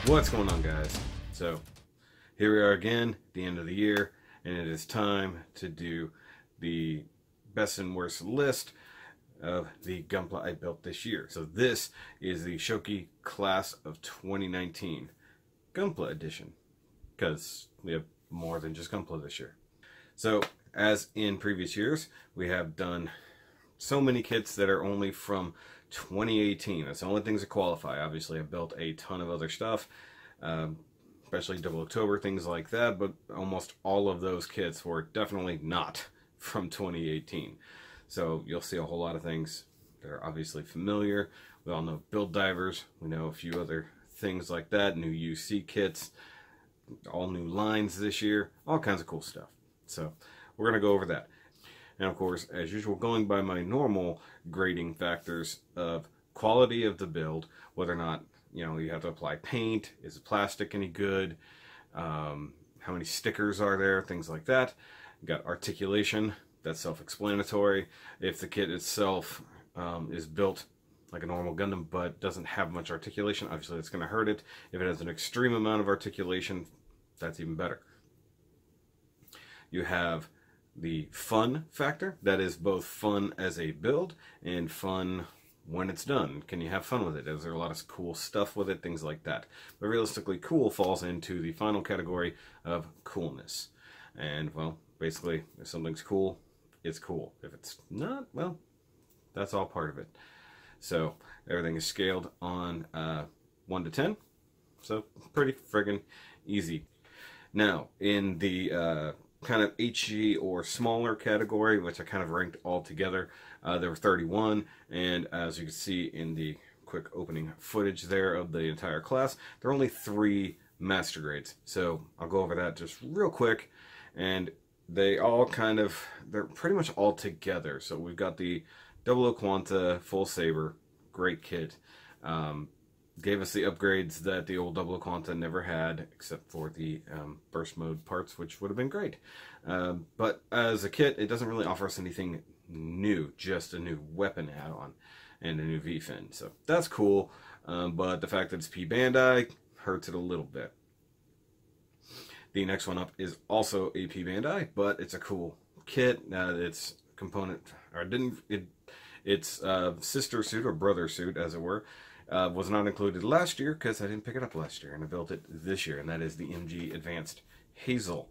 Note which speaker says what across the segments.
Speaker 1: What's going on, guys? So here we are again, the end of the year, and it is time to do the best and worst list of the Gunpla I built this year. So this is the Shoky class of 2019 Gunpla edition, because we have more than just Gunpla this year. So as in previous years, we have done so many kits that are only from 2018. That's the only things that qualify. Obviously, I built a ton of other stuff, especially Double October, things like that, but almost all of those kits were definitely not from 2018. So you'll see a whole lot of things that are obviously familiar. We all know Build Divers. We know a few other things like that, new UC kits, all new lines this year, all kinds of cool stuff. So we're going to go over that. And of course, as usual, going by my normal grading factors of quality of the build, whether or not, you know, you have to apply paint, is the plastic any good, how many stickers are there, things like that. You got articulation, that's self-explanatory. If the kit itself is built like a normal Gundam but doesn't have much articulation, obviously that's going to hurt it. If it has an extreme amount of articulation, that's even better. You have the fun factor, that is both fun as a build and fun when it's done. Can you have fun with it? Is there a lot of cool stuff with it? Things like that. But realistically, cool falls into the final category of coolness. And, well, basically, if something's cool, it's cool. If it's not, well, that's all part of it. So everything is scaled on 1 to 10. So pretty friggin' easy. Now, in the kind of HG or smaller category, which I kind of ranked all together, there were 31, and as you can see in the quick opening footage there of the entire class, there are only 3 master grades. So I'll go over that just real quick, and they all they're pretty much all together. So we've got the Double Quanta Full Saber, great kit. Gave us the upgrades that the old Double Quanta never had, except for the burst mode parts, which would have been great. But as a kit, it doesn't really offer us anything new, just a new weapon add-on and a new V-fin. So that's cool, but the fact that it's P Bandai hurts it a little bit. The next one up is also a P Bandai, but it's a cool kit. Its component, or its sister suit or brother suit, as it were, was not included last year because I didn't pick it up last year, and I built it this year, and that is the MG Advanced Hazel.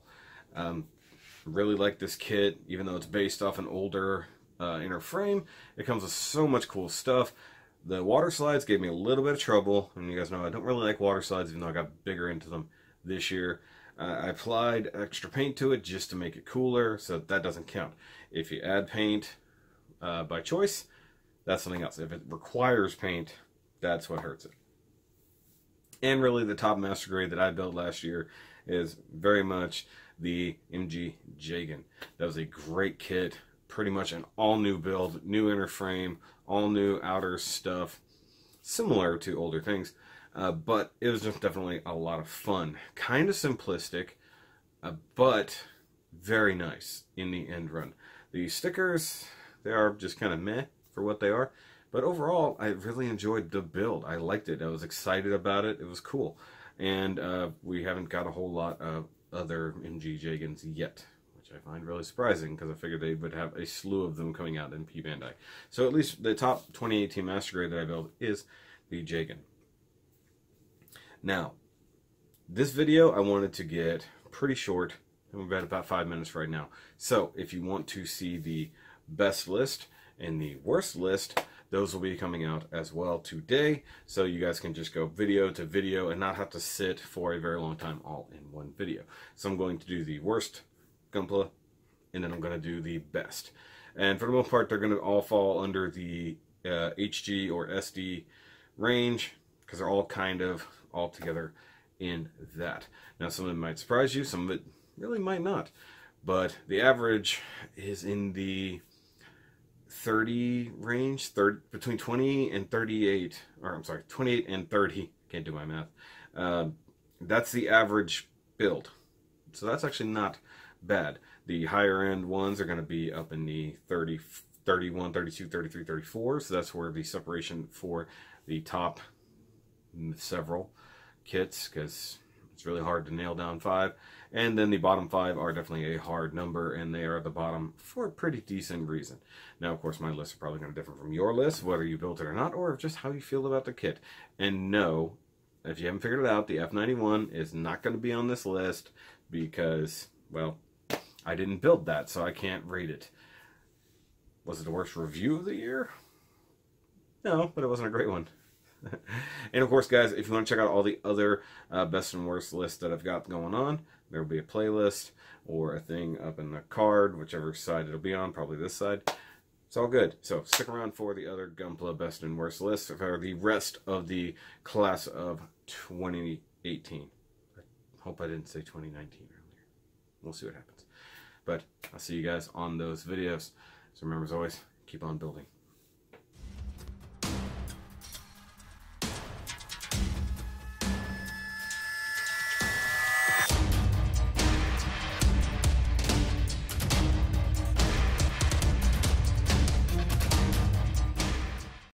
Speaker 1: Really like this kit, even though it's based off an older inner frame. It comes with so much cool stuff. The water slides gave me a little bit of trouble, and you guys know I don't really like water slides, even though I got bigger into them this year. I applied extra paint to it just to make it cooler, so that doesn't count. If you add paint by choice, that's something else. If it requires paint, that's what hurts it. And really, the top master grade that I built last year is very much the MG Jagan. That was a great kit. Pretty much an all-new build, new inner frame, all-new outer stuff, similar to older things. But it was just definitely a lot of fun. Kind of simplistic, but very nice in the end run. The stickers, they are just kind of meh for what they are. But overall, I really enjoyed the build. I liked it. I was excited about it. It was cool. And we haven't got a whole lot of other MG Jagans yet, which I find really surprising because I figured they would have a slew of them coming out in P Bandai. So at least the top 2018 master grade that I built is the Jagan. Now, this video I wanted to get pretty short. I'm at about 5 minutes right now. So if you want to see the best list and the worst list, those will be coming out as well today, so you guys can just go video to video and not have to sit for a very long time all in one video. So I'm going to do the worst Gunpla, and then I'm going to do the best. And for the most part, they're going to all fall under the HG or SD range, because they're all kind of all together in that. Now, some of them might surprise you, some of it really might not. But the average is in the 30 range, between 20 and 38, or I'm sorry, 28 and 30, can't do my math. That's the average build. So that's actually not bad. The higher end ones are going to be up in the 30, 31, 32, 33, 34, so that's where the separation for the top several kits because it's really hard to nail down 5. And then the bottom 5 are definitely a hard number, and they are at the bottom for a pretty decent reason. Now, of course, my lists are probably going to differ from your list, whether you built it or not, or just how you feel about the kit. And no, if you haven't figured it out, the F91 is not going to be on this list because, well, I didn't build that, so I can't rate it. Was it the worst review of the year? No, but it wasn't a great one. And of course, guys, if you want to check out all the other best and worst lists that I've got going on, there will be a playlist or a thing up in the card, whichever side it'll be on, probably this side. It's all good. So stick around for the other Gunpla best and worst lists for the rest of the class of 2018. I hope I didn't say 2019 earlier. We'll see what happens. But I'll see you guys on those videos. So remember, as always, keep on building.